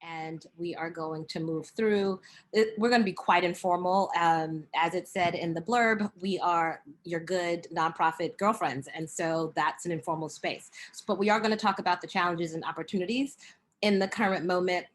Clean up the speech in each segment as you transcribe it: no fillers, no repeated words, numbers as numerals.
and we are going to move through. We're going to be quite informal. As it said in the blurb, we are your good nonprofit girlfriends, and so that's an informal space. But we are going to talk about the challenges and opportunities in the current moment,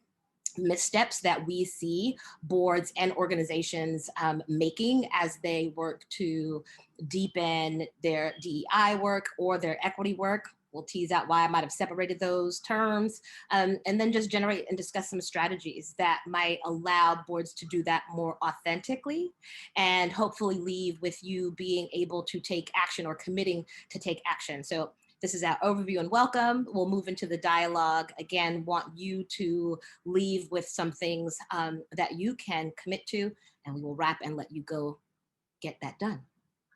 missteps that we see boards and organizations making as they work to deepen their DEI work or their equity work. We'll tease out why I might have separated those terms, and then just generate and discuss some strategies that might allow boards to do that more authentically, and hopefully leave with you being able to take action or committing to take action. So this is our overview and welcome. We'll move into the dialogue. Again, want you to leave with some things that you can commit to, and we will wrap and let you go get that done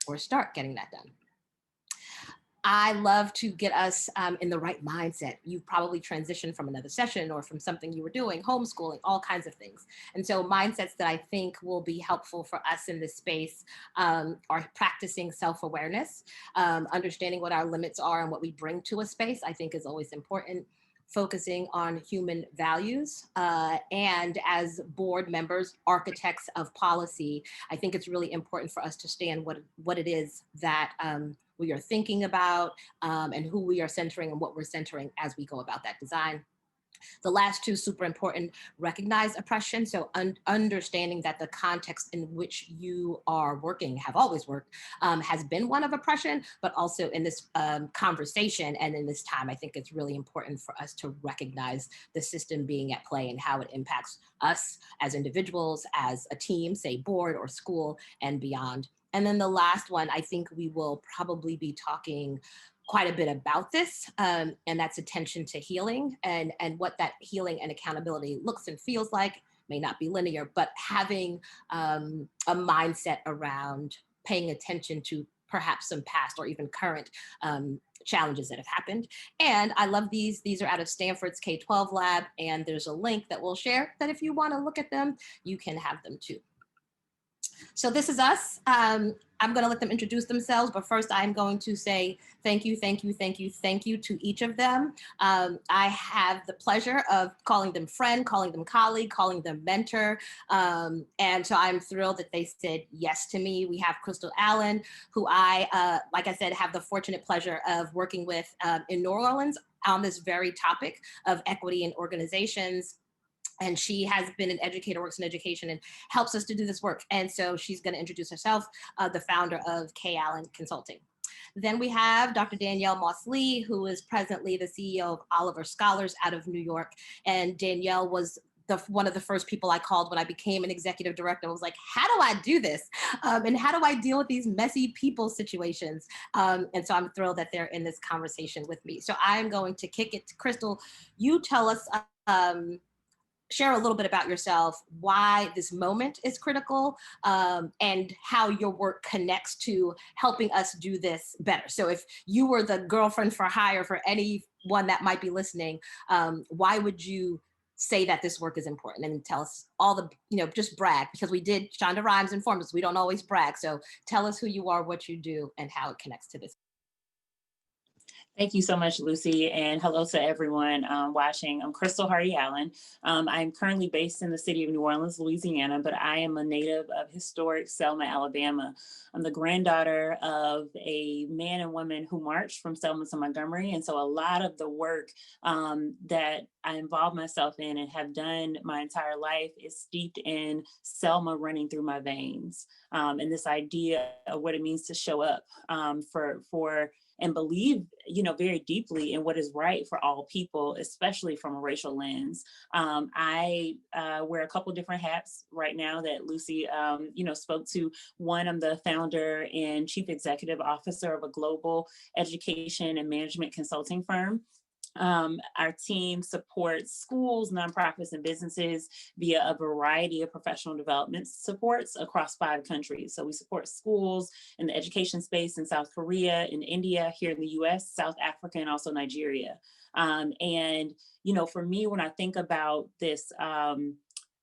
or start getting that done. I love to get us in the right mindset. You've probably transitioned from another session or from something you were doing, homeschooling, all kinds of things. And so mindsets that I think will be helpful for us in this space are practicing self-awareness, understanding what our limits are and what we bring to a space, I think is always important. Focusing on human values, and as board members, architects of policy, I think it's really important for us to stand what it is that we are thinking about, and who we are centering and what we're centering as we go about that design. The last two, super important: recognize oppression. So understanding that the context in which you are working, have always worked, has been one of oppression, but also in this conversation and in this time, I think it's really important for us to recognize the system being at play and how it impacts us as individuals, as a team, say board or school, and beyond. And then the last one, I think we will probably be talking quite a bit about this, and that's attention to healing, and what that healing and accountability looks and feels like. May not be linear, but having a mindset around paying attention to perhaps some past or even current challenges that have happened. And I love these. These are out of Stanford's K-12 lab, and there's a link that we'll share that if you want to look at them, you can have them too. So this is us. I'm going to let them introduce themselves, but first I'm going to say thank you, thank you, thank you, thank you to each of them. I have the pleasure of calling them friend, calling them colleague, calling them mentor. And so I'm thrilled that they said yes to me. We have Crystal Allen, who I, like I said, have the fortunate pleasure of working with in New Orleans on this very topic of equity in organizations. And she has been an educator, works in education, and helps us to do this work. And so she's going to introduce herself, the founder of K. Allen Consulting. Then we have Dr. Danielle Moss-Lee, who is presently the CEO of Oliver Scholars out of New York. And Danielle was one of the first people I called when I became an executive director. I was like, how do I do this? And how do I deal with these messy people situations? And so I'm thrilled that they're in this conversation with me. So I'm going to kick it to Crystal. You tell us, share a little bit about yourself, why this moment is critical, and how your work connects to helping us do this better. So if you were the girlfriend for hire for anyone that might be listening, why would you say that this work is important? And tell us all the, just brag, because we did, Shonda Rhimes informed us, we don't always brag. So tell us who you are, what you do, and how it connects to this. Thank you so much, Lucy, and hello to everyone watching. I'm Crystal Hardy Allen. I'm currently based in the city of New Orleans, Louisiana, but I am a native of historic Selma, Alabama. I'm the granddaughter of a man and woman who marched from Selma to Montgomery, and so a lot of the work that I involve myself in and have done my entire life is steeped in Selma running through my veins, and this idea of what it means to show up for and believe, very deeply in what is right for all people, especially from a racial lens. I wear a couple different hats right now that Lucy, spoke to. One, I'm the founder and chief executive officer of a global education and management consulting firm. Our team supports schools, nonprofits, and businesses via a variety of professional development supports across 5 countries. So we support schools in the education space in South Korea, in India, here in the US, South Africa, and also Nigeria. And, for me, when I think about this,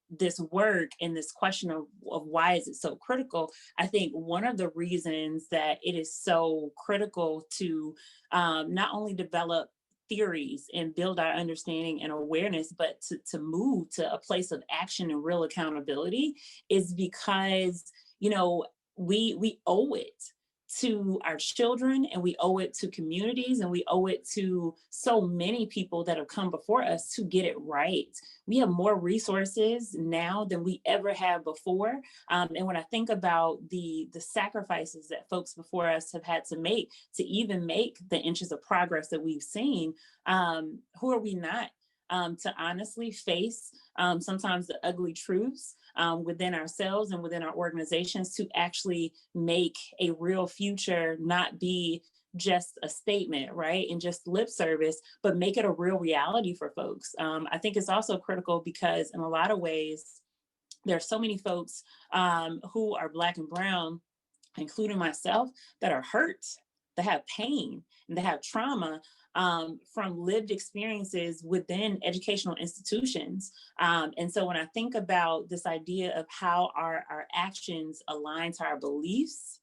this work and this question of why is it so critical, I think one of the reasons that it is so critical to not only develop theories and build our understanding and awareness, but to move to a place of action and real accountability is because, you know, we owe it to our children, and we owe it to communities, and we owe it to so many people that have come before us to get it right. We have more resources now than we ever have before. And when I think about the sacrifices that folks before us have had to make to even make the inches of progress that we've seen, who are we not to honestly face sometimes the ugly truths within ourselves and within our organizations to actually make a real future not be just a statement, right? And just lip service, but make it a real reality for folks. I think it's also critical because in a lot of ways, there are so many folks who are Black and Brown, including myself, that are hurt, that have pain, and that have trauma from lived experiences within educational institutions. And so when I think about this idea of how our actions align to our beliefs,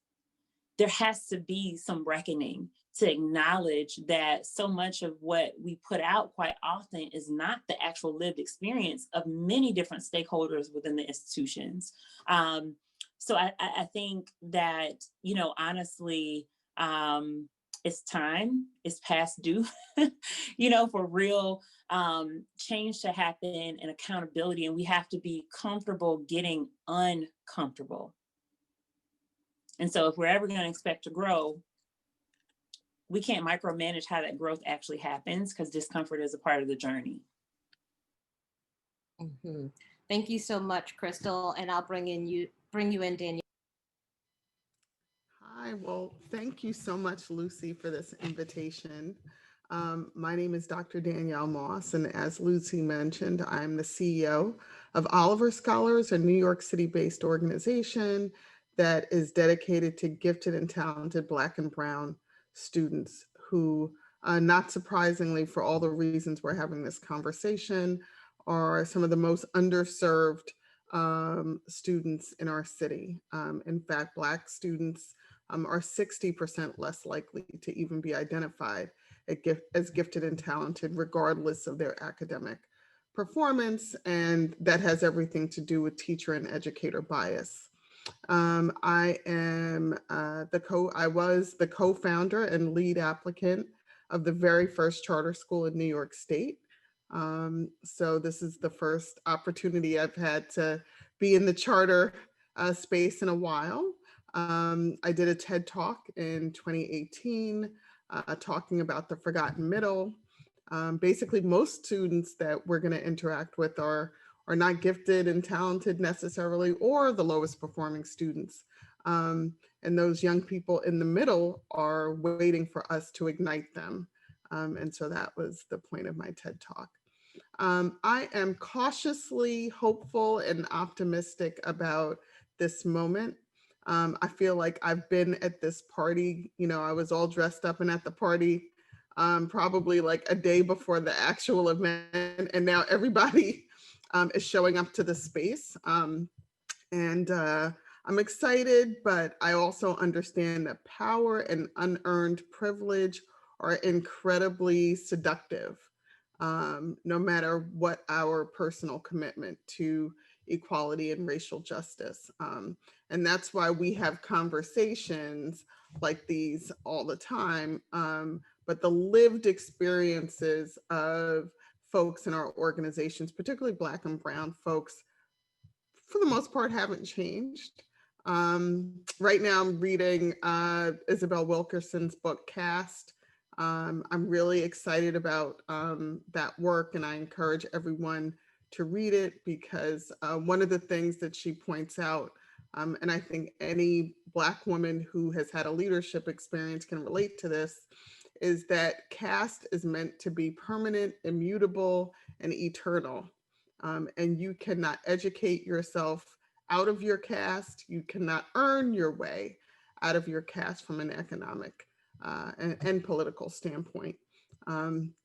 there has to be some reckoning to acknowledge that so much of what we put out quite often is not the actual lived experience of many different stakeholders within the institutions. So I think that, you know, honestly, it's time, it's past due, you know, for real change to happen and accountability. And we have to be comfortable getting uncomfortable. And so if we're ever going to expect to grow, we can't micromanage how that growth actually happens because discomfort is a part of the journey. Mm-hmm. Thank you so much, Crystal. And I'll bring you in, Danielle. Hi, well, thank you so much, Lucy, for this invitation. My name is Dr. Danielle Moss, and as Lucy mentioned, I'm the CEO of Oliver Scholars, a New York City-based organization that is dedicated to gifted and talented Black and Brown students who, not surprisingly, for all the reasons we're having this conversation, are some of the most underserved students in our city. In fact, Black students are 60% less likely to even be identified as gifted and talented, regardless of their academic performance. And that has everything to do with teacher and educator bias. I was the co-founder and lead applicant of the very first charter school in New York State. So this is the first opportunity I've had to be in the charter space in a while. I did a TED Talk in 2018 talking about the forgotten middle. Basically, most students that we're going to interact with are not gifted and talented necessarily, or the lowest performing students. And those young people in the middle are waiting for us to ignite them. And so that was the point of my TED Talk. I am cautiously hopeful and optimistic about this moment. I feel like I've been at this party, you know, I was all dressed up and at the party probably like a day before the actual event, and now everybody is showing up to the space. And I'm excited, but I also understand that power and unearned privilege are incredibly seductive, no matter what our personal commitment to equality and racial justice. And that's why we have conversations like these all the time. But the lived experiences of folks in our organizations, particularly Black and Brown folks, for the most part, haven't changed. Right now, I'm reading Isabel Wilkerson's book, Caste. I'm really excited about that work, and I encourage everyone to read it because one of the things that she points out, and I think any Black woman who has had a leadership experience can relate to this, is that caste is meant to be permanent, immutable, and eternal. And you cannot educate yourself out of your caste. You cannot earn your way out of your caste from an economic and political standpoint.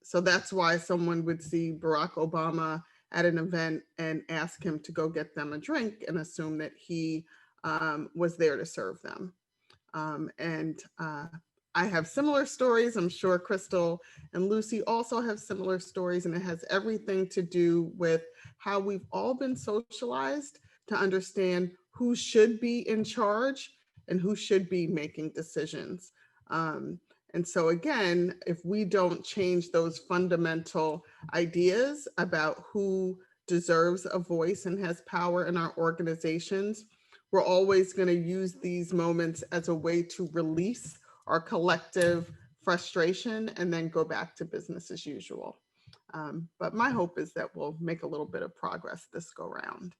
So that's why someone would see Barack Obama at an event and ask him to go get them a drink and assume that he was there to serve them. And I have similar stories. I'm sure Crystal and Lucy also have similar stories, and it has everything to do with how we've all been socialized to understand who should be in charge and who should be making decisions. And so again, if we don't change those fundamental ideas about who deserves a voice and has power in our organizations, we're always going to use these moments as a way to release our collective frustration and then go back to business as usual. But my hope is that we'll make a little bit of progress this go round.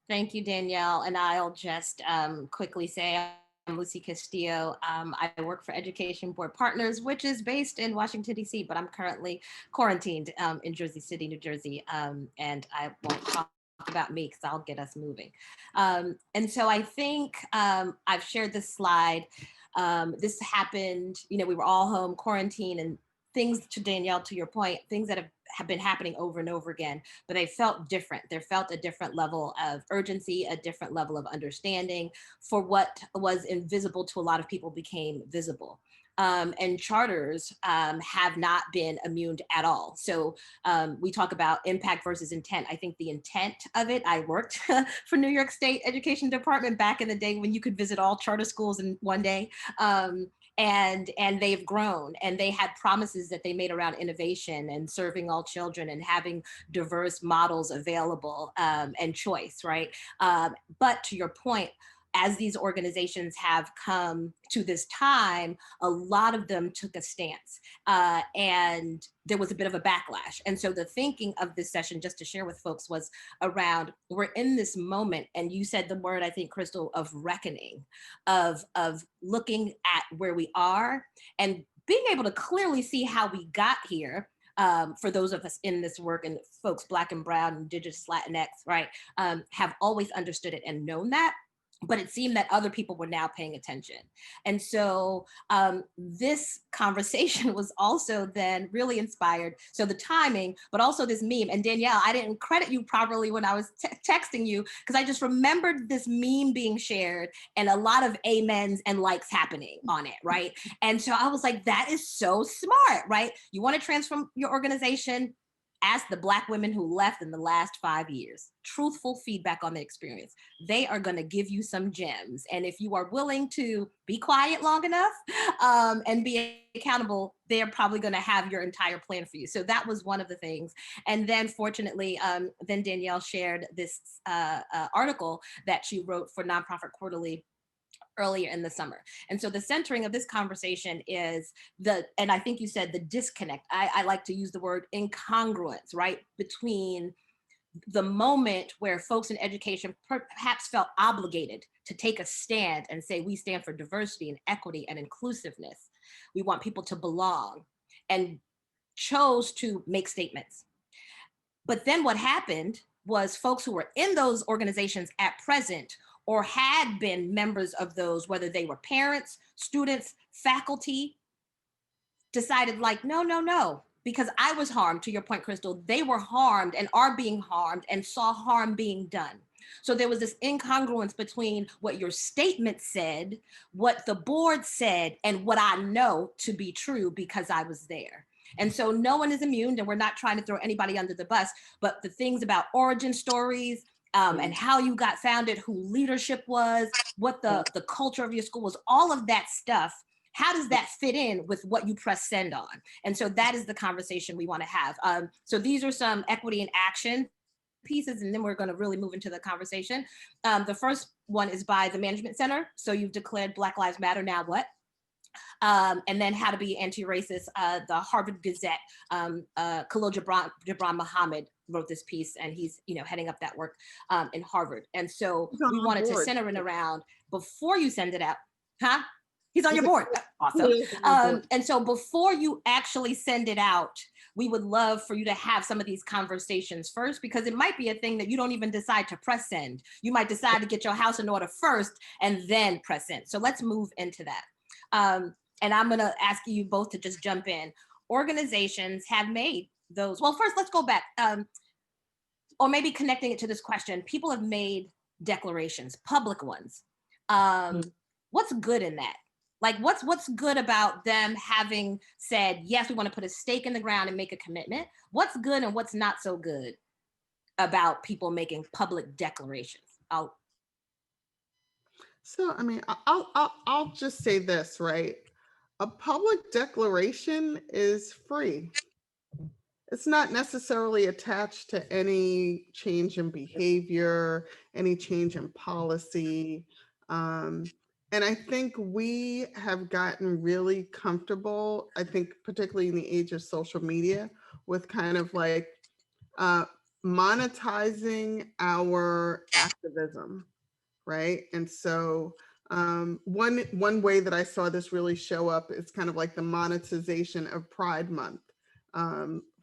Thank you, Danielle. And I'll just quickly say, I'm Lucy Castillo. I work for Education Board Partners, which is based in Washington, D.C., but I'm currently quarantined in Jersey City, New Jersey. And I won't talk about me because I'll get us moving. And so I think I've shared this slide. This happened, we were all home quarantined, and things, to Danielle, to your point, things that have been happening over and over again, but they felt different. There felt a different level of urgency, a different level of understanding for what was invisible to a lot of people became visible. And charters have not been immune at all. So we talk about impact versus intent. I think the intent of it, I worked for New York State Education Department back in the day when you could visit all charter schools in one day. And they've grown, and they had promises that they made around innovation and serving all children and having diverse models available and choice, right? But to your point, as these organizations have come to this time, a lot of them took a stance and there was a bit of a backlash. And so the thinking of this session, just to share with folks, was around, we're in this moment, and you said the word, I think, Crystal, of reckoning, of looking at where we are and being able to clearly see how we got here. For those of us in this work, and folks Black and Brown, Indigenous, Latinx, right, have always understood it and known that. But it seemed that other people were now paying attention. And so this conversation was also then really inspired. So the timing, but also this meme. And Danielle, I didn't credit you properly when I was texting you, because I just remembered this meme being shared and a lot of amens and likes happening on it, right? And so I was like, that is so smart, right? You want to transform your organization? Ask the Black women who left in the last 5 years, truthful feedback on the experience. They are going to give you some gems. And if you are willing to be quiet long enough and be accountable, they're probably going to have your entire plan for you. So that was one of the things. And then fortunately, then Danielle shared this article that she wrote for Nonprofit Quarterly earlier in the summer. And so the centering of this conversation is and I think you said the disconnect. I like to use the word incongruence, right? Between the moment where folks in education perhaps felt obligated to take a stand and say, we stand for diversity and equity and inclusiveness. We want people to belong, and chose to make statements. But then what happened was folks who were in those organizations at present or had been members of those, whether they were parents, students, faculty, decided like, no, because I was harmed, to your point, Crystal, they were harmed and are being harmed and saw harm being done. So there was this incongruence between what your statement said, what the board said, and what I know to be true because I was there. And so no one is immune, and we're not trying to throw anybody under the bus, but the things about origin stories, and how you got founded, who leadership was, what the culture of your school was, all of that stuff, how does that fit in with what you press send on? And so that is the conversation we want to have. So these are some equity in action pieces, and then we're going to really move into the conversation. The first one is by the Management Center. So you've declared Black Lives Matter, now what? And then how to be anti-racist. The Harvard Gazette, Khalil Gibran Muhammad wrote this piece, and he's heading up that work in Harvard. And so we wanted to center it around, before you send it out, huh? He's on your board. Awesome. And so before you actually send it out, we would love for you to have some of these conversations first, because it might be a thing that you don't even decide to press send. You might decide to get your house in order first and then press send. So let's move into that. And I'm going to ask you both to just jump in. Organizations have made those. Well, first, let's go back. Or maybe connecting it to this question, people have made declarations, public ones. what's good in that? Like what's good about them having said, yes, we want to put a stake in the ground and make a commitment? What's good and what's not so good about people making public declarations? So, I mean, I'll just say this, right? A public declaration is free. It's not necessarily attached to any change in behavior, any change in policy. And I think we have gotten really comfortable, I think, particularly in the age of social media, with kind of like uh, monetizing our activism, right? And so one way that I saw this really show up is kind of like the monetization of Pride Month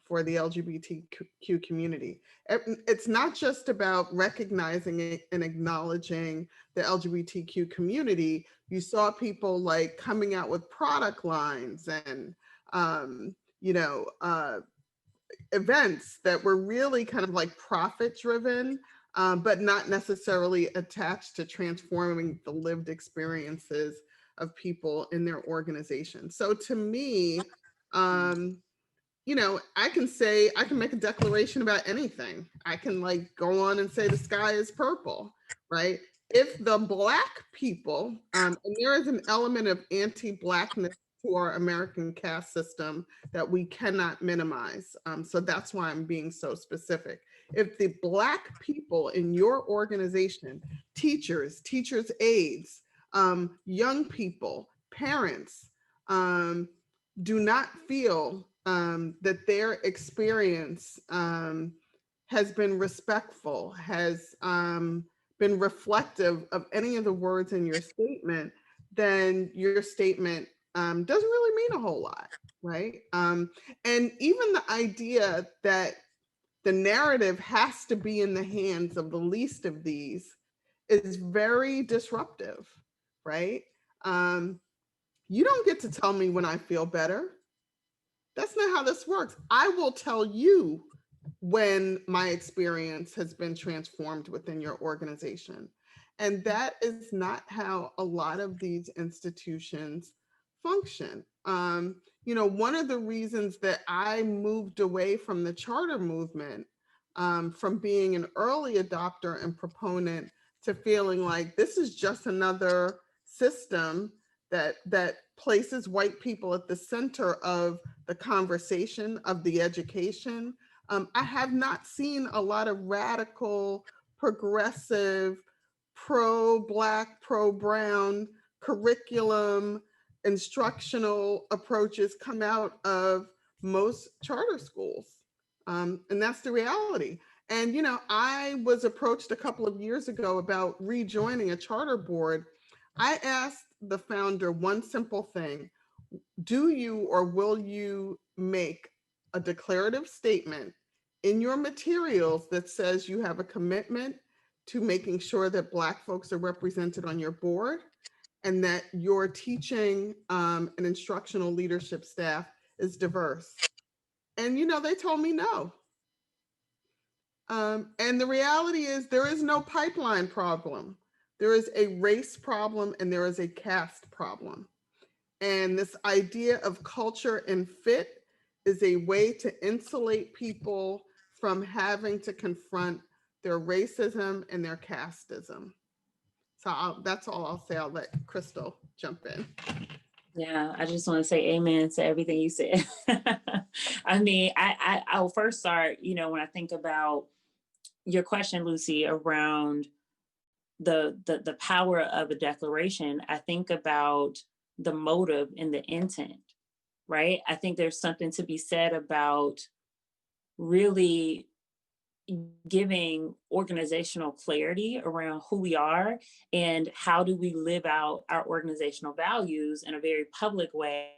for the LGBTQ community. It's not just about recognizing it and acknowledging the LGBTQ community. You saw people like coming out with product lines and you know, events that were really kind of like profit driven, but not necessarily attached to transforming the lived experiences of people in their organization. So to me, you know, I can make a declaration about anything. I can like go on and say the sky is purple, right? If the Black people, and there is an element of anti-Blackness to our American caste system that we cannot minimize. So that's why I'm being so specific. If the Black people in your organization, teachers' aides, young people, parents, do not feel that their experience has been respectful, has been reflective of any of the words in your statement, then your statement doesn't really mean a whole lot, right? And even the idea that the narrative has to be in the hands of the least of these is very disruptive, right? You don't get to tell me when I feel better. That's not how this works. I will tell you when my experience has been transformed within your organization. And that is not how a lot of these institutions function. You know, one of the reasons that I moved away from the charter movement, from being an early adopter and proponent to feeling like this is just another system that places white people at the center of the conversation, of the education. I have not seen a lot of radical, progressive, pro-Black, pro-Brown curriculum, instructional approaches come out of most charter schools. And that's the reality. And, you know, I was approached a couple of years ago about rejoining a charter board. I asked the founder one simple thing: do you or will you make a declarative statement in your materials that says you have a commitment to making sure that Black folks are represented on your board and that your teaching and instructional leadership staff is diverse? And, you know, they told me no. And the reality is there is no pipeline problem. There is a race problem and there is a caste problem. And this idea of culture and fit is a way to insulate people from having to confront their racism and their casteism. So that's all I'll say. I'll let Crystal jump in. Yeah, I just want to say amen to everything you said. I mean, I'll first start, you know, when I think about your question, Lucy, around the power of a declaration, I think about the motive and the intent, right? I think there's something to be said about really giving organizational clarity around who we are and how do we live out our organizational values in a very public way,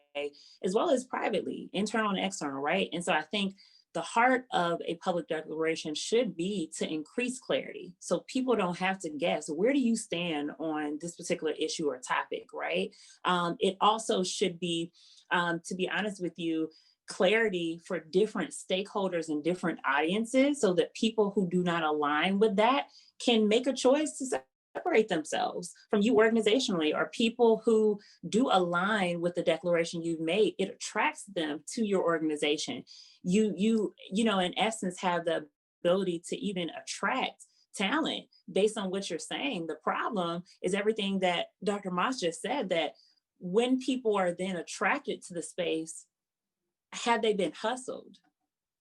as well as privately, internal and external, right? And so I think the heart of a public declaration should be to increase clarity so people don't have to guess, where do you stand on this particular issue or topic, right? It also should be, to be honest with you, clarity for different stakeholders and different audiences so that people who do not align with that can make a choice to say, separate themselves from you organizationally, or people who do align with the declaration you've made, it attracts them to your organization. You know, in essence, have the ability to even attract talent based on what you're saying. The problem is everything that Dr. Moss just said, that when people are then attracted to the space, have they been hustled,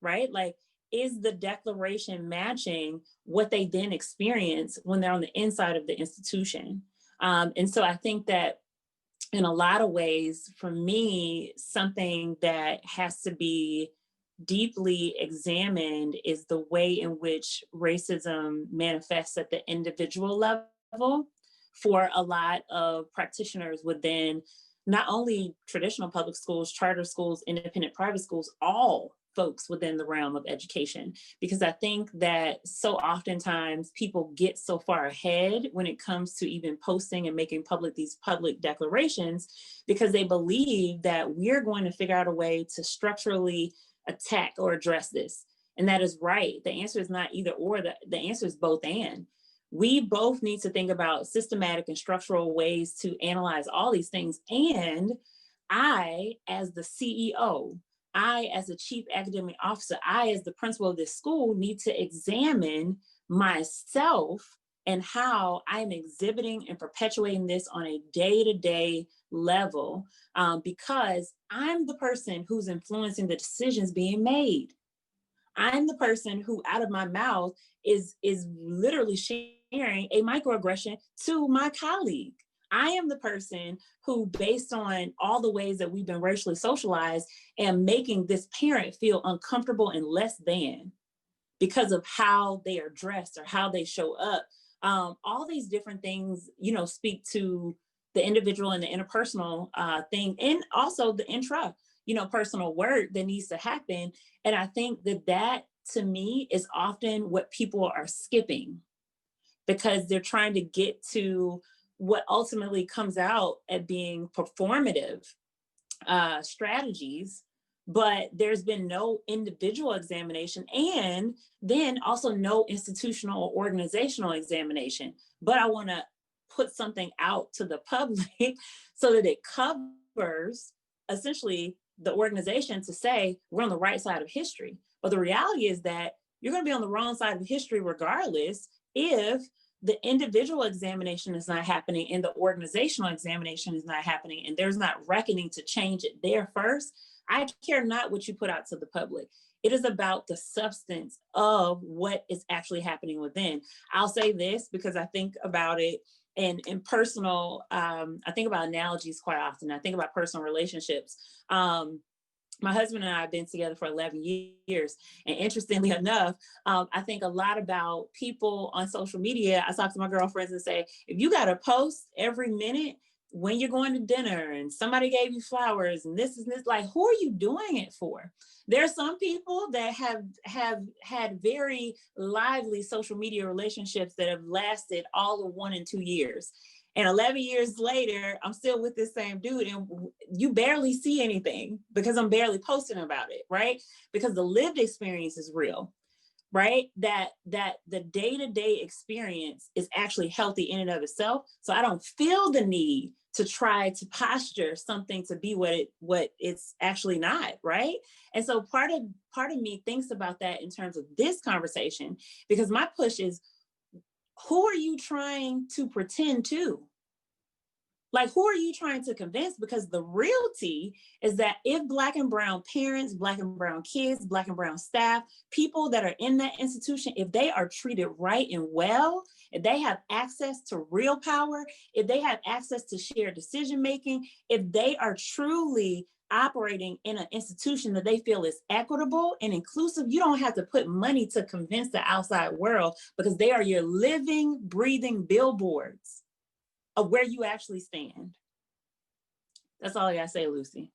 right? Like, is the declaration matching what they then experience when they're on the inside of the institution? And so I think that in a lot of ways, for me, something that has to be deeply examined is the way in which racism manifests at the individual level for a lot of practitioners within not only traditional public schools, charter schools, independent private schools, all folks within the realm of education. Because I think that so oftentimes people get so far ahead when it comes to even posting and making public these public declarations, because they believe that we're going to figure out a way to structurally attack or address this. And that is right. The answer is not either or, the answer is both and. We both need to think about systematic and structural ways to analyze all these things. And I, as the CEO, I, as the chief academic officer, I, as the principal of this school, need to examine myself and how I'm exhibiting and perpetuating this on a day-to-day level, because I'm the person who's influencing the decisions being made. I'm the person who, out of my mouth, is literally sharing a microaggression to my colleague. I am the person who, based on all the ways that we've been racially socialized, am making this parent feel uncomfortable and less than because of how they are dressed or how they show up. All these different things, you know, speak to the individual and the interpersonal thing, and also the intra, you know, personal work that needs to happen. And I think that that, to me, is often what people are skipping, because they're trying to get to what ultimately comes out at being performative strategies, but there's been no individual examination, and then also no institutional or organizational examination. But I want to put something out to the public so that it covers essentially the organization to say we're on the right side of history. But the reality is that you're going to be on the wrong side of history regardless if the individual examination is not happening and the organizational examination is not happening, and there's not reckoning to change it there first. I care not what you put out to the public. It is about the substance of what is actually happening within. I'll say this because I think about it in personal, I think about analogies quite often. I think about personal relationships. My husband and I have been together for 11 years. And interestingly enough, I think a lot about people on social media. I talk to my girlfriends and say, if you got to post every minute when you're going to dinner and somebody gave you flowers and this, like, who are you doing it for? There are some people that have had very lively social media relationships that have lasted all of 1 and 2 years. And 11 years later, I'm still with this same dude, and you barely see anything because I'm barely posting about it, right? Because the lived experience is real, right? That the day-to-day experience is actually healthy in and of itself. So I don't feel the need to try to posture something to be what it's actually not, right? And so part of me thinks about that in terms of this conversation, because my push is, who are you trying to pretend to? Like, who are you trying to convince? Because the reality is that if Black and brown parents, Black and brown kids, Black and brown staff, people that are in that institution, if they are treated right and well, if they have access to real power, if they have access to shared decision-making, if they are truly operating in an institution that they feel is equitable and inclusive, you don't have to put money to convince the outside world, because they are your living, breathing billboards of where you actually stand. That's all I gotta say, Lucy.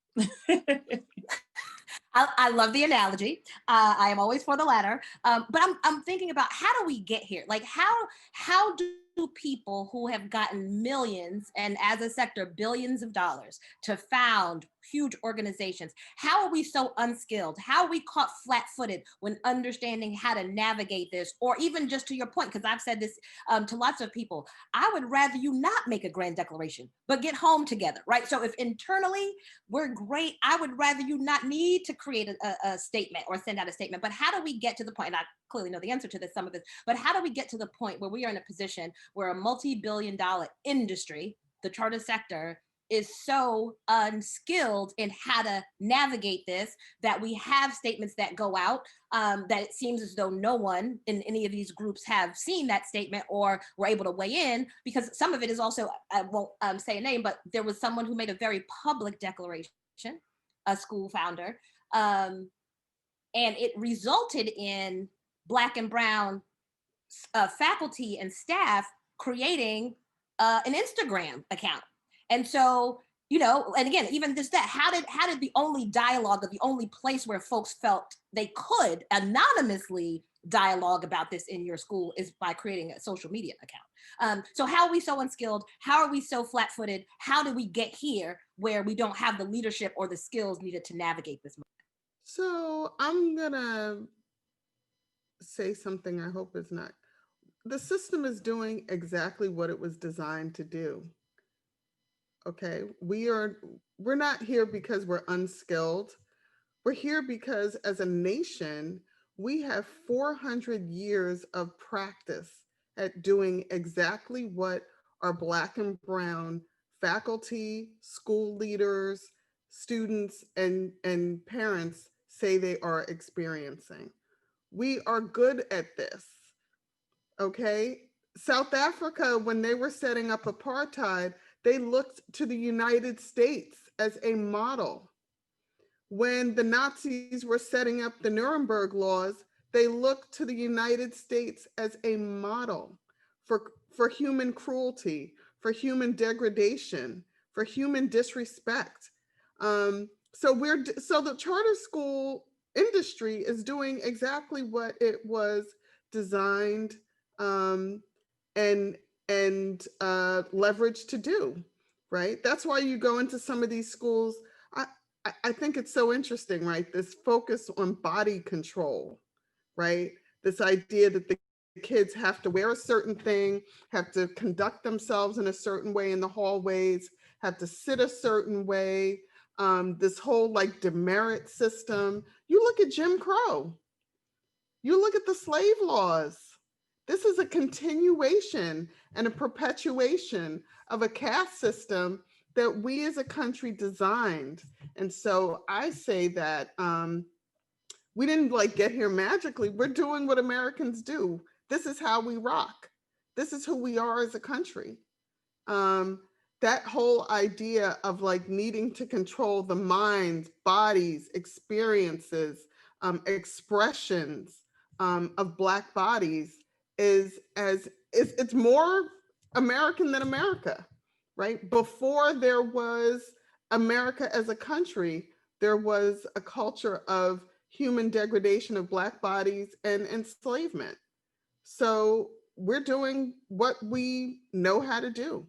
I love the analogy. I am always for the latter. But I'm thinking about, how do we get here? Like, how do people who have gotten millions, and as a sector, billions of dollars, to found huge organizations. How are we so unskilled? How are we caught flat-footed when understanding how to navigate this? Or even just to your point, because I've said this to lots of people, I would rather you not make a grand declaration, but get home together, right? So if internally we're great, I would rather you not need to create a statement or send out a statement. But how do we get to the point, and I clearly know the answer to this, some of this, but how do we get to the point where we are in a position where a multi-billion-dollar industry, the charter sector, is so unskilled in how to navigate this, that we have statements that go out, that it seems as though no one in any of these groups have seen that statement or were able to weigh in, because some of it is also, I won't say a name, but there was someone who made a very public declaration, a school founder, and it resulted in Black and brown faculty and staff creating an Instagram account. And so, you know, and again, even this, that, how did the only dialogue, or the only place where folks felt they could anonymously dialogue about this in your school is by creating a social media account. So how are we so unskilled? How are we so flat-footed? How do we get here where we don't have the leadership or the skills needed to navigate this? So I'm gonna say something I hope is not. The system is doing exactly what it was designed to do. Okay, we're not here because we're unskilled. We're here because as a nation, we have 400 years of practice at doing exactly what our Black and brown faculty, school leaders, students, and parents say they are experiencing. We are good at this, okay? South Africa, when they were setting up apartheid, they looked to the United States as a model. When the Nazis were setting up the Nuremberg laws, they looked to the United States as a model for human cruelty, for human degradation, for human disrespect. So the charter school industry is doing exactly what it was designed and leveraged to do, right? That's why you go into some of these schools. I think it's so interesting, right? This focus on body control, right? This idea that the kids have to wear a certain thing, have to conduct themselves in a certain way in the hallways, have to sit a certain way. This whole like demerit system. You look at Jim Crow. You look at the slave laws. This is a continuation and a perpetuation of a caste system that we as a country designed. And so I say that we didn't like get here magically. We're doing what Americans do. This is how we rock. This is who we are as a country. That whole idea of like needing to control the minds, bodies, experiences, expressions of Black bodies it's more American than America, right? Before there was America as a country, there was a culture of human degradation of Black bodies and enslavement. So we're doing what we know how to do.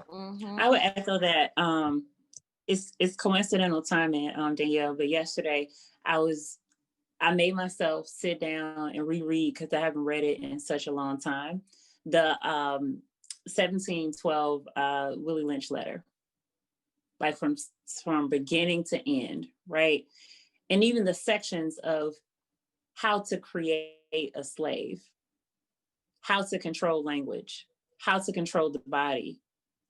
Mm-hmm. I would echo that. It's coincidental timing, Danielle, but yesterday I made myself sit down and reread, because I haven't read it in such a long time, the 1712 Willie Lynch letter, like from beginning to end, right? And even the sections of how to create a slave, how to control language, how to control the body,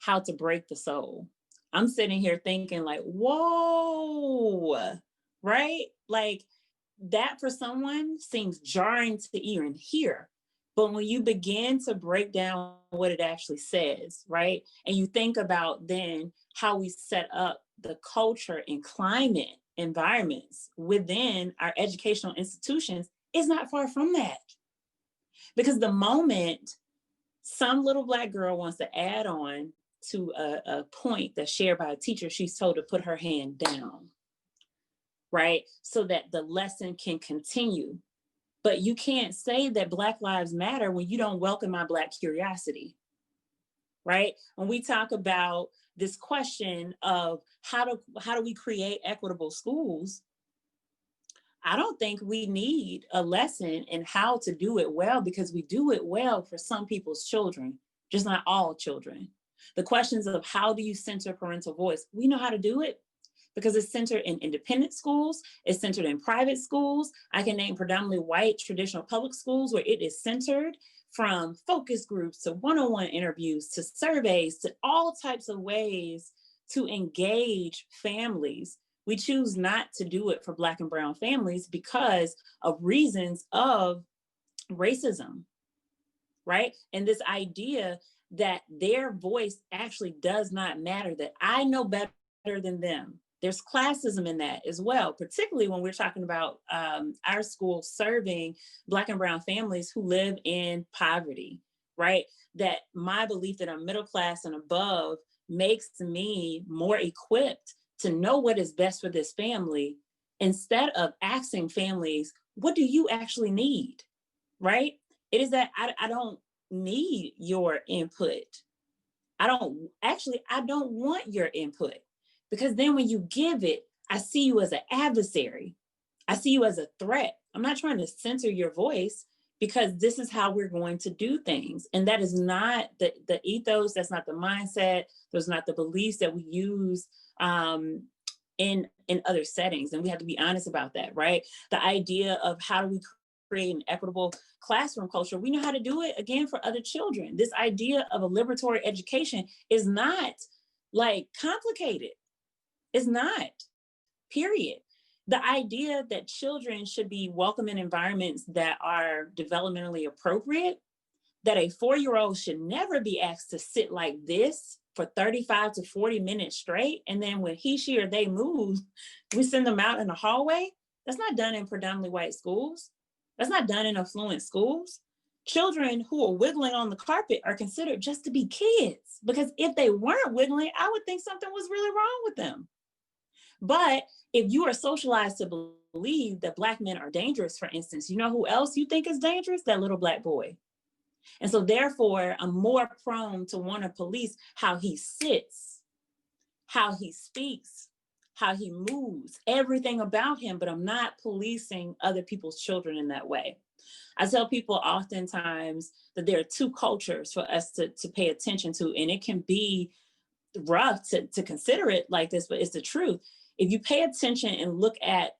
how to break the soul. I'm sitting here thinking like, whoa, right? Like, that for someone seems jarring to even hear. But when you begin to break down what it actually says, right? And you think about then how we set up the culture and climate environments within our educational institutions, is not far from that. Because the moment some little Black girl wants to add on to a point that's shared by a teacher, she's told to put her hand down, right? So that the lesson can continue. But you can't say that Black Lives Matter when you don't welcome my Black curiosity, right? When we talk about this question of how do we create equitable schools, I don't think we need a lesson in how to do it well, because we do it well for some people's children, just not all children. The questions of how do you center parental voice, we know how to do it because it's centered in independent schools, it's centered in private schools. I can name predominantly white traditional public schools where it is centered, from focus groups to one-on-one interviews to surveys to all types of ways to engage families. We choose not to do it for Black and brown families because of reasons of racism, right? And this idea that their voice actually does not matter, that I know better than them. There's classism in that as well, particularly when we're talking about our school serving Black and brown families who live in poverty, right? That my belief that I'm middle class and above makes me more equipped to know what is best for this family, instead of asking families, what do you actually need, right? It is that I don't need your input. I don't want your input, because then when you give it, I see you as an adversary. I see you as a threat. I'm not trying to censor your voice, because this is how we're going to do things. And that is not the ethos, that's not the mindset, those are not the beliefs that we use in other settings. And we have to be honest about that, right? The idea of how do we create an equitable classroom culture, we know how to do it, again, for other children. This idea of a liberatory education is not like complicated. It's not, period. The idea that children should be welcome in environments that are developmentally appropriate, that a 4-year-old should never be asked to sit like this for 35 to 40 minutes straight. And then when he, she, or they move, we send them out in the hallway. That's not done in predominantly white schools. That's not done in affluent schools. Children who are wiggling on the carpet are considered just to be kids, because if they weren't wiggling, I would think something was really wrong with them. But if you are socialized to believe that Black men are dangerous, for instance, you know who else you think is dangerous? That little Black boy. And so therefore, I'm more prone to want to police how he sits, how he speaks, how he moves, everything about him, but I'm not policing other people's children in that way. I tell people oftentimes that there are two cultures for us to pay attention to, and it can be rough to consider it like this, but it's the truth. If you pay attention and look at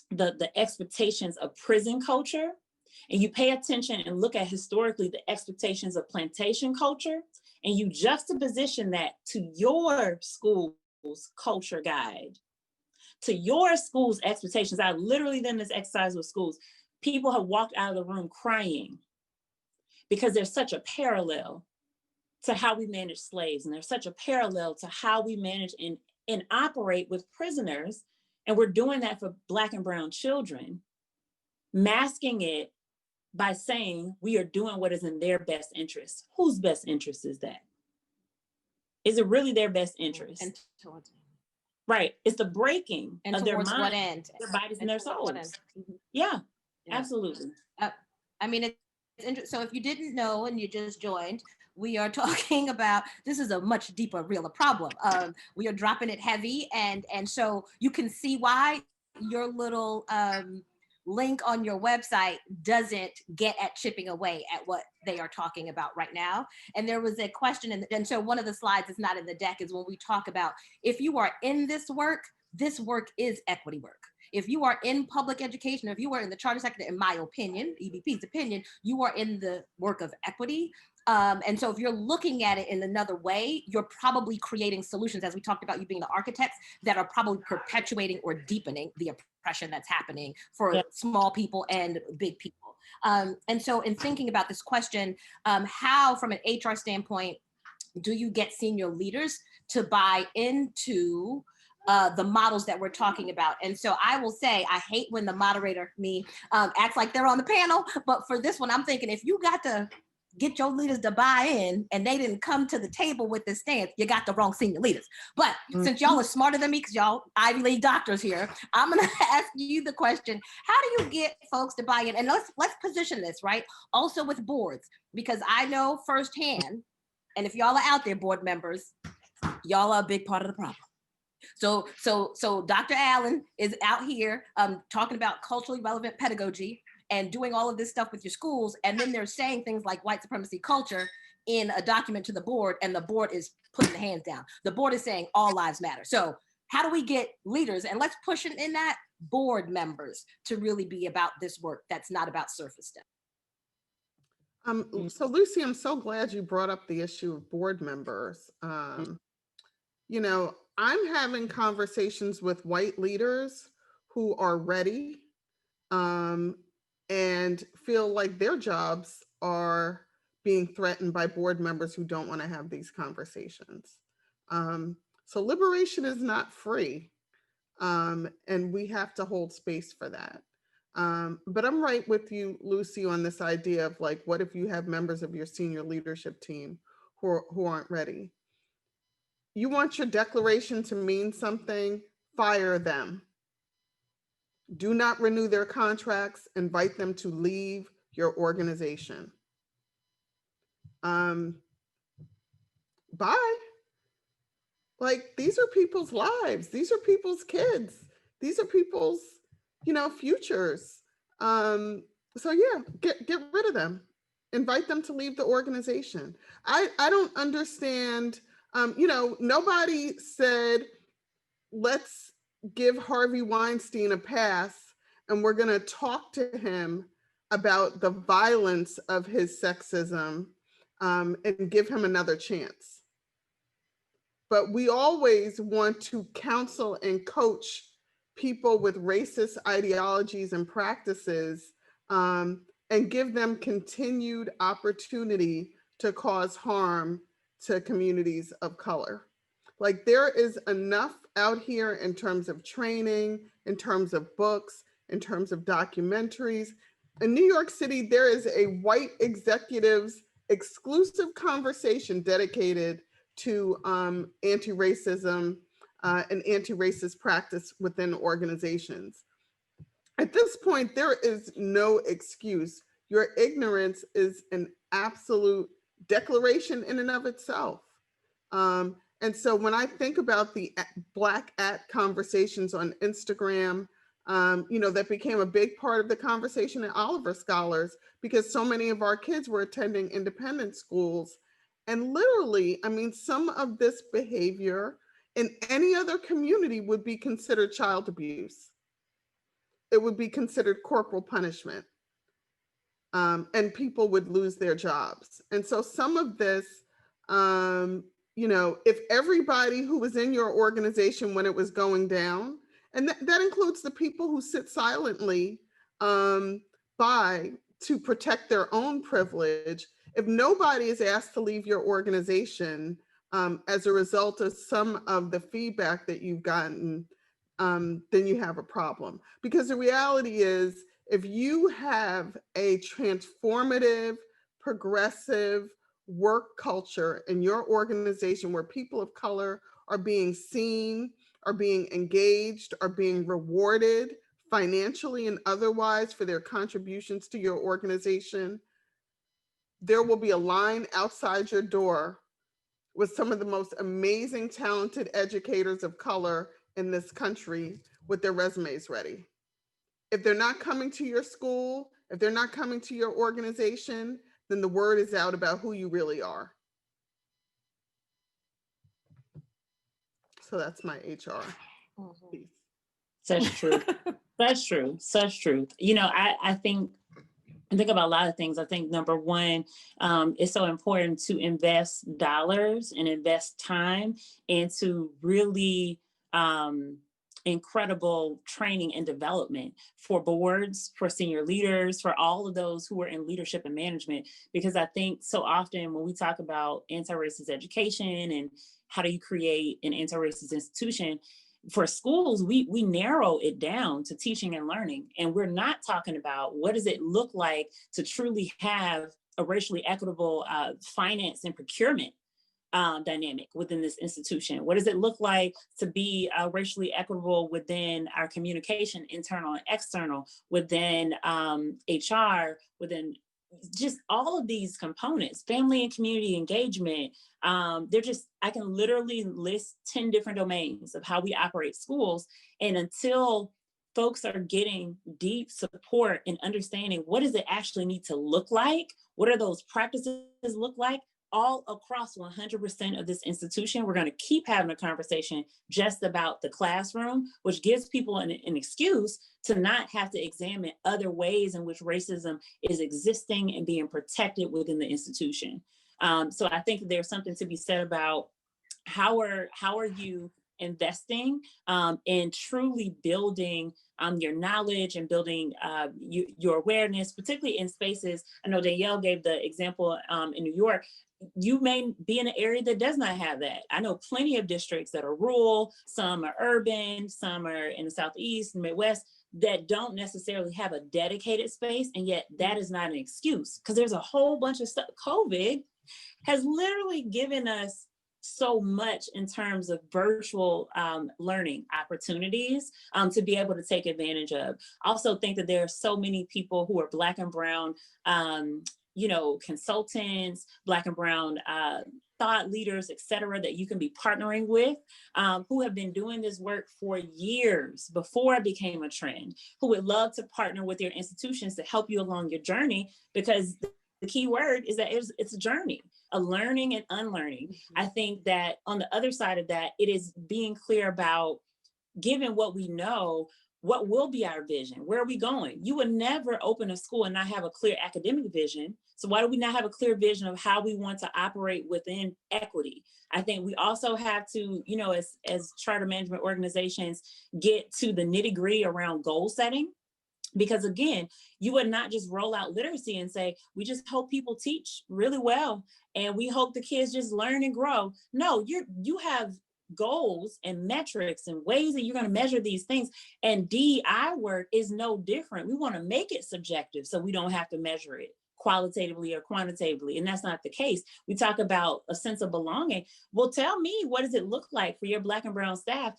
the expectations of prison culture, and you pay attention and look at historically the expectations of plantation culture, and you juxtaposition that to your school's culture guide, to your school's expectations. I literally done this exercise with schools. People have walked out of the room crying because there's such a parallel to how we manage slaves, and there's such a parallel to how we manage and operate with prisoners. And we're doing that for Black and brown children, masking it by saying we are doing what is in their best interest. Whose best interest is that? Is it really their best interest? And towards, right. It's the breaking and of their towards mind, what end? their bodies, and their souls. Mm-hmm. Yeah, Yeah, absolutely. I mean, it's interesting. So if you didn't know and you just joined, we are talking about, this is a much deeper, realer problem. We are dropping it heavy, and so you can see why your little link on your website doesn't get at chipping away at what they are talking about right now. And there was a question, and so one of the slides that's not in the deck is when we talk about, if you are in this work is equity work. If you are in public education, if you are in the charter sector, in my opinion, EBP's opinion, you are in the work of equity. And so if you're looking at it in another way, you're probably creating solutions, as we talked about, you being the architects, that are probably perpetuating or deepening the oppression that's happening for small people and big people. And so in thinking about this question, how, from an HR standpoint, do you get senior leaders to buy into the models that we're talking about? And so I will say, I hate when the moderator, me, acts like they're on the panel, but for this one, I'm thinking, if you got to get your leaders to buy in and they didn't come to the table with this stance, you got the wrong senior leaders. But since y'all are smarter than me, because y'all Ivy League doctors here, I'm gonna ask you the question, how do you get folks to buy in? And let's position this, right? Also with boards, because I know firsthand, and if y'all are out there, board members, Y'all are a big part of the problem. So Dr. Allen is out here talking about culturally relevant pedagogy and doing all of this stuff with your schools. And then they're saying things like white supremacy culture in a document to the board, and the board is putting the hands down. The board is saying all lives matter. So how do we get leaders, and let's push it in that, board members, to really be about this work that's not about surface stuff? So Lucy, I'm so glad you brought up the issue of board members. You know, I'm having conversations with white leaders who are ready and feel like their jobs are being threatened by board members who don't want to have these conversations. So liberation is not free, and we have to hold space for that. But I'm right with you, Lucy, on this idea of like, what if you have members of your senior leadership team who aren't ready? You want your declaration to mean something, fire them. Do not renew their contracts, invite them to leave your organization. Bye. Like, these are people's lives. These are people's kids. These are people's, futures. So yeah, get rid of them. Invite them to leave the organization. I don't understand. Nobody said, let's give Harvey Weinstein a pass and we're going to talk to him about the violence of his sexism and give him another chance. But we always want to counsel and coach people with racist ideologies and practices and give them continued opportunity to cause harm to communities of color. Like, there is enough out here in terms of training, in terms of books, in terms of documentaries. In New York City, there is a white executives exclusive conversation dedicated to anti-racism and anti-racist practice within organizations. At this point, there is no excuse. Your ignorance is an absolute declaration in and of itself. And so when I think about the Black at conversations on Instagram, that became a big part of the conversation at Oliver Scholars, because so many of our kids were attending independent schools. And literally, I mean, some of this behavior in any other community would be considered child abuse. It would be considered corporal punishment. And people would lose their jobs. And so some of this, if everybody who was in your organization when it was going down, and that includes the people who sit silently by to protect their own privilege, if nobody is asked to leave your organization as a result of some of the feedback that you've gotten, then you have a problem. Because the reality is, if you have a transformative, progressive work culture in your organization where people of color are being seen, are being engaged, are being rewarded financially and otherwise for their contributions to your organization, there will be a line outside your door with some of the most amazing, talented educators of color in this country with their resumes ready. If they're not coming to your school, if they're not coming to your organization, then the word is out about who you really are. So that's my HR piece. Such truth. Such truth. Such truth. I think about a lot of things. I think number one, it's so important to invest dollars and invest time into really incredible training and development for boards, for senior leaders, for all of those who are in leadership and management. Because I think so often when we talk about anti-racist education and how do you create an anti-racist institution, for schools, we narrow it down to teaching and learning. And we're not talking about what does it look like to truly have a racially equitable finance and procurement dynamic within this institution. What does it look like to be racially equitable within our communication, internal and external, within HR, within just all of these components, family and community engagement. They're just, I can literally list 10 different domains of how we operate schools. And until folks are getting deep support and understanding what does it actually need to look like, what are those practices look like, all across 100% of this institution, we're going to keep having a conversation just about the classroom, which gives people an excuse to not have to examine other ways in which racism is existing and being protected within the institution. So I think there's something to be said about how are you investing in truly building your knowledge and building your awareness, particularly in spaces. I know Danielle gave the example in New York. You may be in an area that does not have that. I know plenty of districts that are rural, some are urban, some are in the Southeast and Midwest that don't necessarily have a dedicated space. And yet that is not an excuse, because there's a whole bunch of stuff. COVID has literally given us so much in terms of virtual learning opportunities to be able to take advantage of. I also think that there are so many people who are Black and Brown consultants, Black and Brown thought leaders, et cetera, that you can be partnering with, who have been doing this work for years before it became a trend, who would love to partner with your institutions to help you along your journey, because the key word is that it's a journey, a learning and unlearning. Mm-hmm. I think that on the other side of that, it is being clear about, given what we know, what will be our vision? Where are we going? You would never open a school and not have a clear academic vision. So why do we not have a clear vision of how we want to operate within equity? I think we also have to, as charter management organizations, get to the nitty-gritty around goal setting. Because again, you would not just roll out literacy and say, we just hope people teach really well and we hope the kids just learn and grow. No, you have goals and metrics and ways that you're going to measure these things. And DEI work is no different. We want to make it subjective so we don't have to measure it qualitatively or quantitatively. And that's not the case. We talk about a sense of belonging. Well, tell me, what does it look like for your Black and Brown staff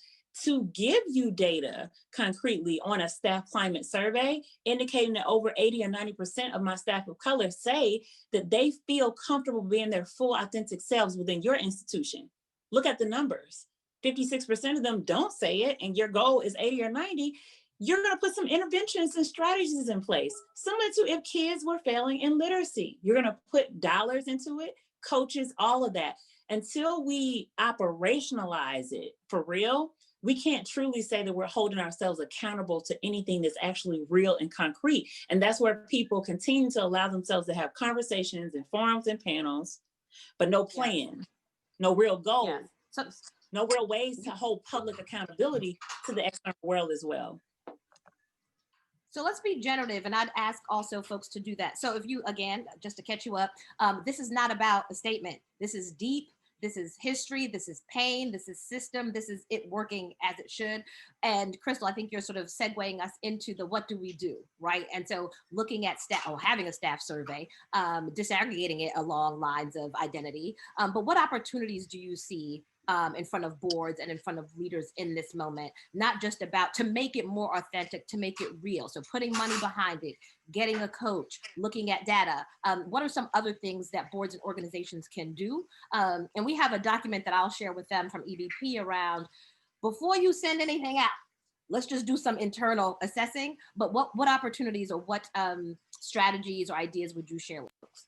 to give you data concretely on a staff climate survey, indicating that over 80 or 90% of my staff of color say that they feel comfortable being their full authentic selves within your institution. Look at the numbers. 56% of them don't say it, and your goal is 80 or 90. You're going to put some interventions and strategies in place, similar to if kids were failing in literacy. You're going to put dollars into it, coaches, all of that. Until we operationalize it for real, we can't truly say that we're holding ourselves accountable to anything that's actually real and concrete. And that's where people continue to allow themselves to have conversations and forums and panels, but no plan, no real goals, no real ways to hold public accountability to the external world as well. So let's be generative, and I'd ask also folks to do that. So if you, again, just to catch you up, this is not about a statement. This is deep. This is history, this is pain, this is system, this is it working as it should. And Crystal, I think you're sort of segueing us into the what do we do, right? And so looking at staff, or having a staff survey, disaggregating it along lines of identity. But what opportunities do you see in front of boards and in front of leaders in this moment, not just about to make it more authentic, to make it real. So putting money behind it, getting a coach, looking at data. What are some other things that boards and organizations can do? And we have a document that I'll share with them from EVP around, before you send anything out, let's just do some internal assessing, but what opportunities or what strategies or ideas would you share with folks?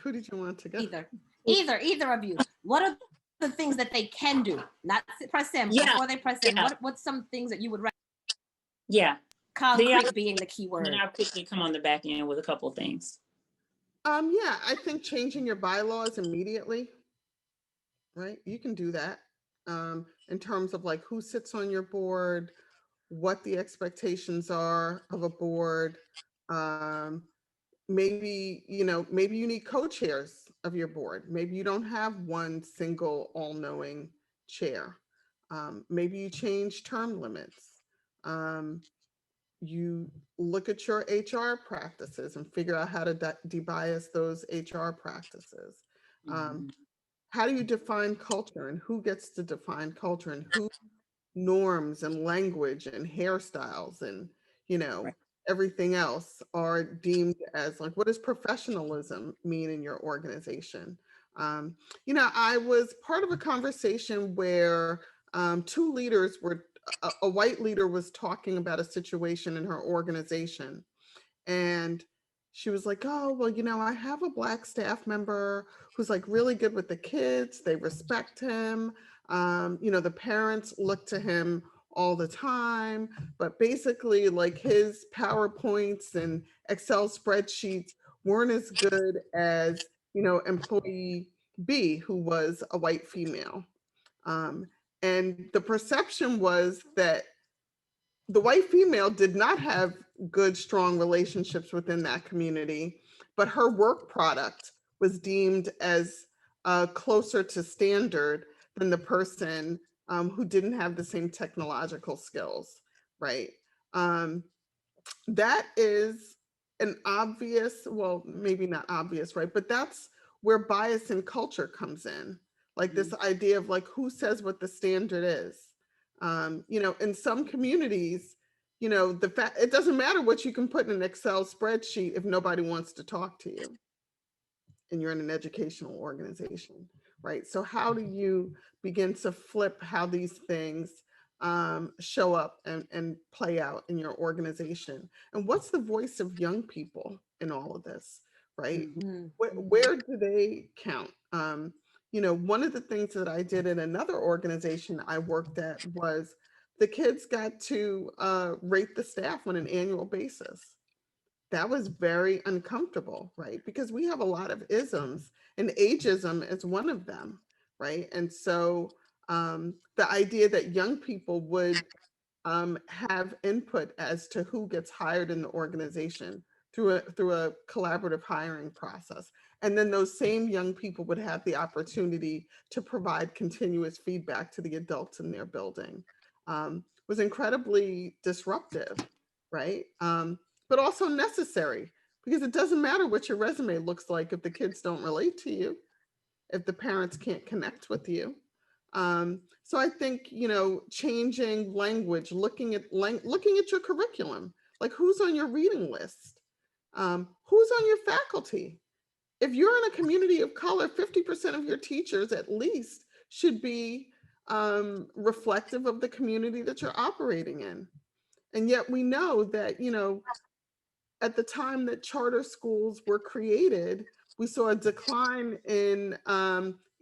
Who did you want to go? Either of you. What are the things that they can do? Not press in before they press in. What's some things that you would recommend? Concrete being the key word. And I'll quickly come on the back end with a couple of things. I think changing your bylaws immediately, right? You can do that in terms of like who sits on your board, what the expectations are of a board. Maybe you need co-chairs of your board. Maybe you don't have one single all-knowing chair. Maybe you change term limits. You look at your HR practices and figure out how to debias those HR practices. How do you define culture, and who gets to define culture, and who norms and language and hairstyles and, you know, Right. everything else are deemed as like, what does professionalism mean in your organization? Um, you know, I was part of a conversation where two leaders were, a white leader was talking about a situation in her organization, and she was like, oh, well, you know, I have a Black staff member who's like really good with the kids. They respect him. You know, the parents look to him all the time, but basically, like his PowerPoints and Excel spreadsheets weren't as good as, you know, employee B, who was a white female. Um, and the perception was that the white female did not have good, strong relationships within that community, but her work product was deemed as closer to standard than the person who didn't have the same technological skills, right? Um, that is an obvious, well, maybe not obvious, right? But that's where bias in culture comes in. Like this idea of like who says what the standard is. You know, in some communities, you know, the fact it doesn't matter what you can put in an Excel spreadsheet if nobody wants to talk to you and you're in an educational organization, right? So how do you begin to flip how these things show up and play out in your organization? And what's the voice of young people in all of this, right? Mhm. Where do they count? You know, one of the things that I did in another organization I worked at was the kids got to rate the staff on an annual basis. That was very uncomfortable, right? Because we have a lot of isms, and ageism is one of them, right? And so the idea that young people would have input as to who gets hired in the organization through a collaborative hiring process, and then those same young people would have the opportunity to provide continuous feedback to the adults in their building, was incredibly disruptive, right? But also necessary, because it doesn't matter what your resume looks like if the kids don't relate to you, if the parents can't connect with you. So I think, you know, changing language, looking at your curriculum, like who's on your reading list, who's on your faculty. If you're in a community of color, 50% of your teachers at least should be reflective of the community that you're operating in. And yet we know that, you know, at the time that charter schools were created, we saw a decline in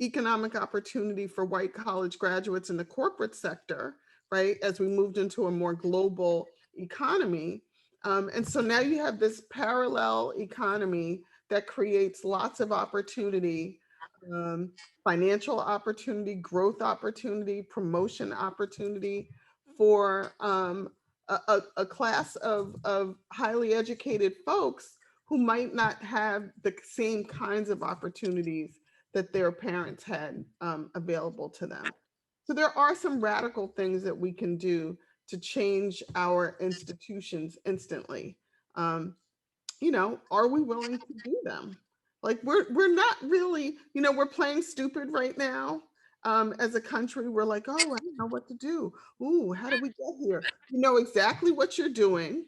economic opportunity for white college graduates in the corporate sector, right? As we moved into a more global economy. And so now you have this parallel economy that creates lots of opportunity, um, financial opportunity, growth opportunity, promotion opportunity for a class of highly educated folks who might not have the same kinds of opportunities that their parents had available to them. So there are some radical things that we can do to change our institutions instantly. Um, you know, are we willing to do them? Like we're not really, you know, we're playing stupid right now. As a country, we're like, oh, I don't know what to do. Ooh, how did we get here? You know exactly what you're doing,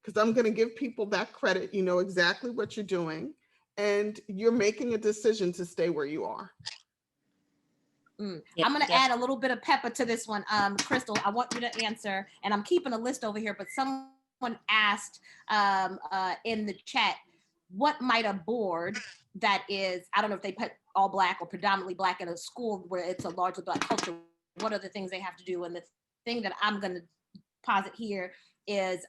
because I'm going to give people that credit. You know exactly what you're doing, and you're making a decision to stay where you are. Yeah, I'm going to yeah. add a little bit of pepper to this one. Crystal, I want you to answer, and I'm keeping a list over here, but someone asked in the chat, what might a board that is, I don't know if they put all Black or predominantly Black in a school where it's a largely Black culture, what are the things they have to do? And the thing that I'm going to posit here is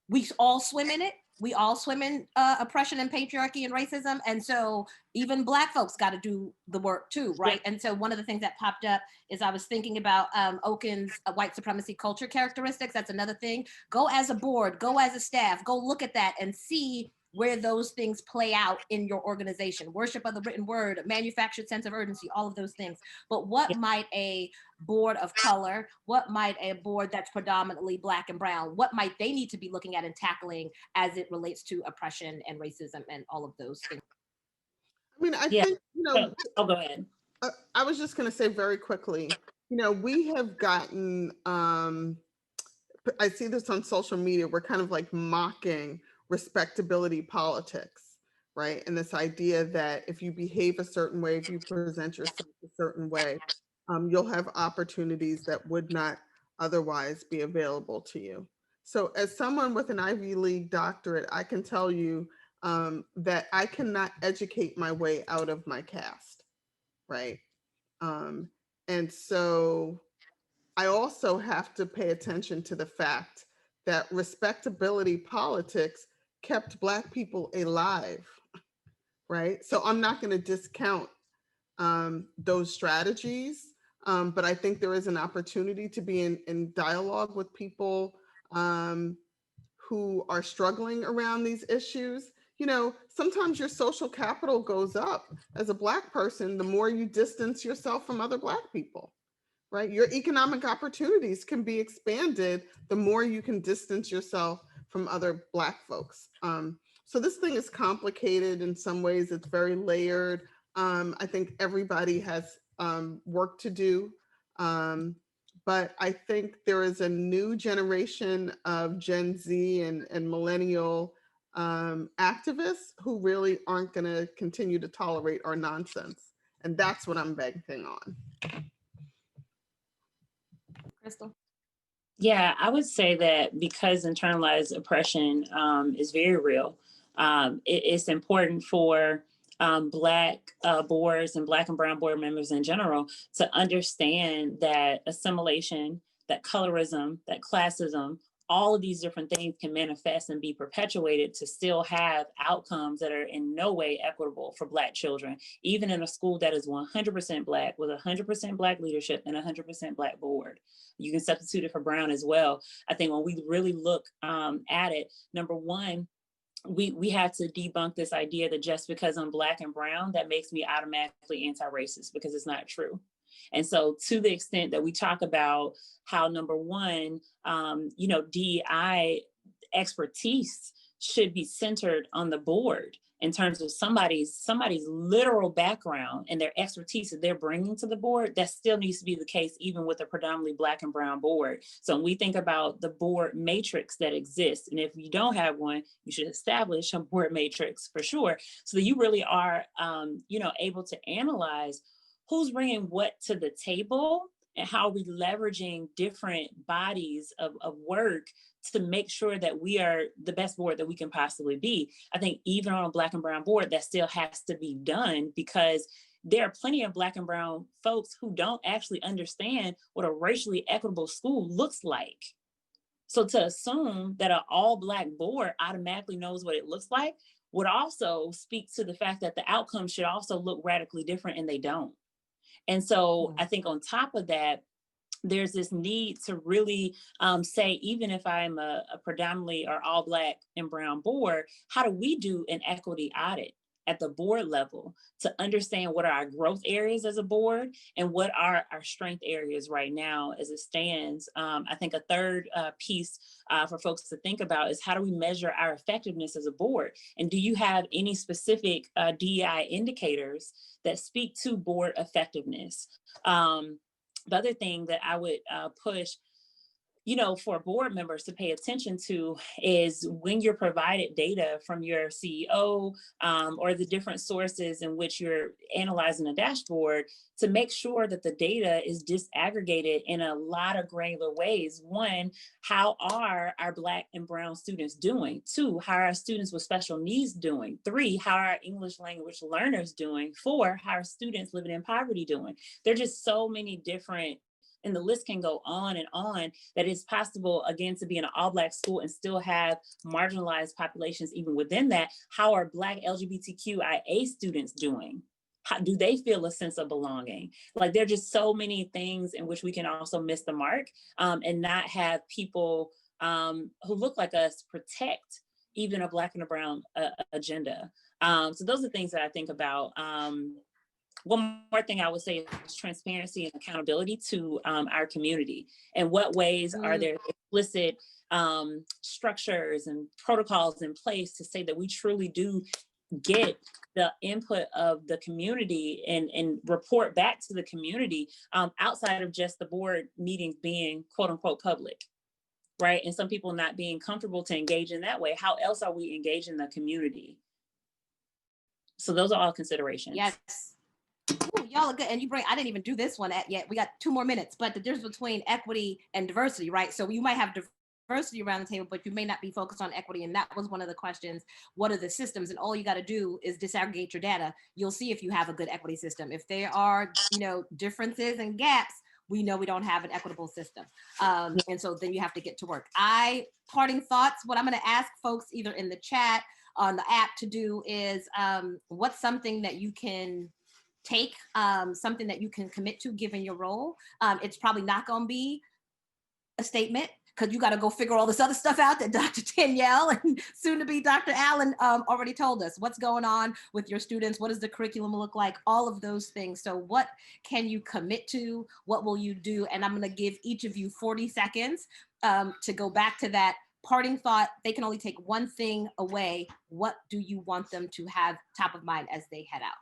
we all swim in it. We all swim in oppression and patriarchy and racism. And so even Black folks got to do the work too, right? And so one of the things that popped up is I was thinking about Okun's white supremacy culture characteristics. That's another thing. Go as a board, go as a staff, go look at that and see where those things play out in your organization. Worship of the written word, manufactured sense of urgency, all of those things. But what might a board of color, what might a board that's predominantly Black and brown, what might they need to be looking at and tackling as it relates to oppression and racism and all of those things? I mean, I Yeah. think, you Oh, know, oh, go ahead. I was just going to say very quickly, We have gotten, I see this on social media, we're kind of like mocking respectability politics, right? And this idea that if you behave a certain way, if you present yourself a certain way, you'll have opportunities that would not otherwise be available to you. So, as someone with an Ivy League doctorate, I can tell you that I cannot educate my way out of my caste, right? Um, and so I also have to pay attention to the fact that respectability politics kept Black people alive, right? So I'm not going to discount those strategies, but I think there is an opportunity to be in dialogue with people who are struggling around these issues. Sometimes your social capital goes up as a Black person the more you distance yourself from other Black people, right? Your economic opportunities can be expanded the more you can distance yourself from other Black folks. So this thing is complicated in some ways. It's very layered. I think everybody has work to do. But I think there is a new generation of Gen Z and millennial activists who really aren't going to continue to tolerate our nonsense. And that's what I'm banking on. Crystal? Yeah, I would say that because internalized oppression is very real, it's important for Black boards and Black and Brown board members in general to understand that assimilation, that colorism, that classism, all of these different things can manifest and be perpetuated to still have outcomes that are in no way equitable for Black children, even in a school that is 100% Black with 100% Black leadership and 100% Black board. You can substitute it for Brown as well. I think when we really look at it, number one, we have to debunk this idea that just because I'm Black and Brown, that makes me automatically anti-racist, because it's not true. And so to the extent that we talk about how, number one, DEI expertise should be centered on the board in terms of somebody's literal background and their expertise that they're bringing to the board, that still needs to be the case even with a predominantly Black and Brown board. So when we think about the board matrix that exists, and if you don't have one, you should establish a board matrix for sure, so that you really are, able to analyze who's bringing what to the table and how are we leveraging different bodies of work to make sure that we are the best board that we can possibly be. I think even on a Black and Brown board, that still has to be done, because there are plenty of Black and Brown folks who don't actually understand what a racially equitable school looks like. So to assume that an all Black board automatically knows what it looks like would also speak to the fact that the outcomes should also look radically different, and they don't. And so I think on top of that, there's this need to really say, even if I'm a predominantly or all Black and Brown board, how do we do an equity audit at the board level to understand what are our growth areas as a board and what are our strength areas right now as it stands. I think a third piece for folks to think about is, how do we measure our effectiveness as a board? And do you have any specific DEI indicators that speak to board effectiveness? The other thing that I would push, for board members to pay attention to is when you're provided data from your CEO or the different sources in which you're analyzing a dashboard, to make sure that the data is disaggregated in a lot of granular ways. One, how are our Black and Brown students doing? Two, how are our students with special needs doing? Three, how are our English language learners doing? Four, how are students living in poverty doing? There are just so many different, and the list can go on and on, that it's possible, again, to be in an all Black school and still have marginalized populations even within that. How are Black LGBTQIA students doing? How do they feel a sense of belonging? Like, there are just so many things in which we can also miss the mark and not have people who look like us protect even a Black and a Brown agenda. So those are things that I think about. One more thing I would say is transparency and accountability to our community. In what ways are there explicit structures and protocols in place to say that we truly do get the input of the community and report back to the community outside of just the board meetings being quote unquote public, right? And some people not being comfortable to engage in that way. How else are we engaging the community? So those are all considerations. Yes. Ooh, y'all are good. And I didn't even do this one yet. We got 2 more minutes, but the difference between equity and diversity, right? So you might have diversity around the table, but you may not be focused on equity. And that was one of the questions. What are the systems? And all you got to do is disaggregate your data. You'll see if you have a good equity system. If there are, differences and gaps, we know we don't have an equitable system. And so then you have to get to work. Parting thoughts, what I'm going to ask folks either in the chat, on the app to do is what's something that you can take, something that you can commit to given your role. It's probably not going to be a statement because you got to go figure all this other stuff out that Dr. Danielle and soon to be Dr. Allen already told us. What's going on with your students? What does the curriculum look like? All of those things. So what can you commit to? What will you do? And I'm going to give each of you 40 seconds to go back to that parting thought. They can only take one thing away. What do you want them to have top of mind as they head out?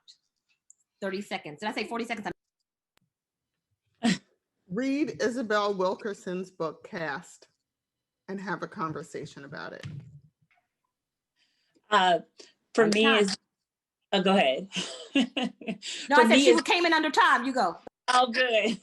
30 seconds. Did I say 40 seconds? Read Isabel Wilkerson's book, Cast, and have a conversation about it. For me is, go ahead. No, I said she came in under time. You go. Oh, good.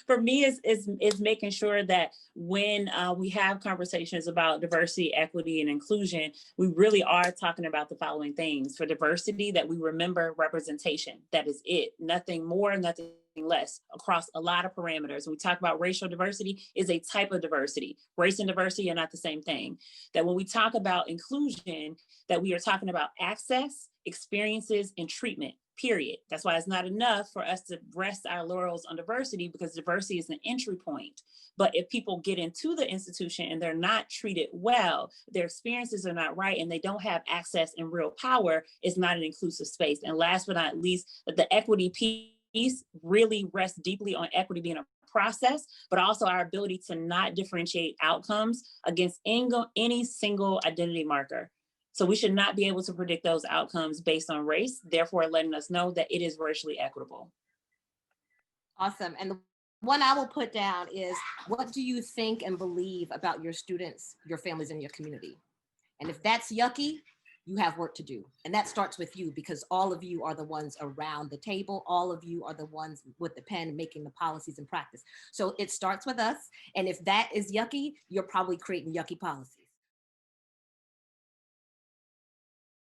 For me, is making sure that when we have conversations about diversity, equity, and inclusion, we really are talking about the following things. For diversity, that we remember representation. That is it. Nothing more, nothing less, across a lot of parameters. When we talk about racial diversity, is a type of diversity. Race and diversity are not the same thing. That when we talk about inclusion, that we are talking about access, experiences, and treatment. Period. That's why it's not enough for us to rest our laurels on diversity, because diversity is an entry point. But if people get into the institution and they're not treated well, their experiences are not right, and they don't have access and real power, it's not an inclusive space. And last but not least, that the equity piece really rests deeply on equity being a process, but also our ability to not differentiate outcomes against any single identity marker. So we should not be able to predict those outcomes based on race, therefore letting us know that it is racially equitable. Awesome. And the one I will put down is, what do you think and believe about your students, your families, and your community? And if that's yucky, you have work to do. And that starts with you, because all of you are the ones around the table. All of you are the ones with the pen making the policies and practice. So it starts with us. And if that is yucky, you're probably creating yucky policies.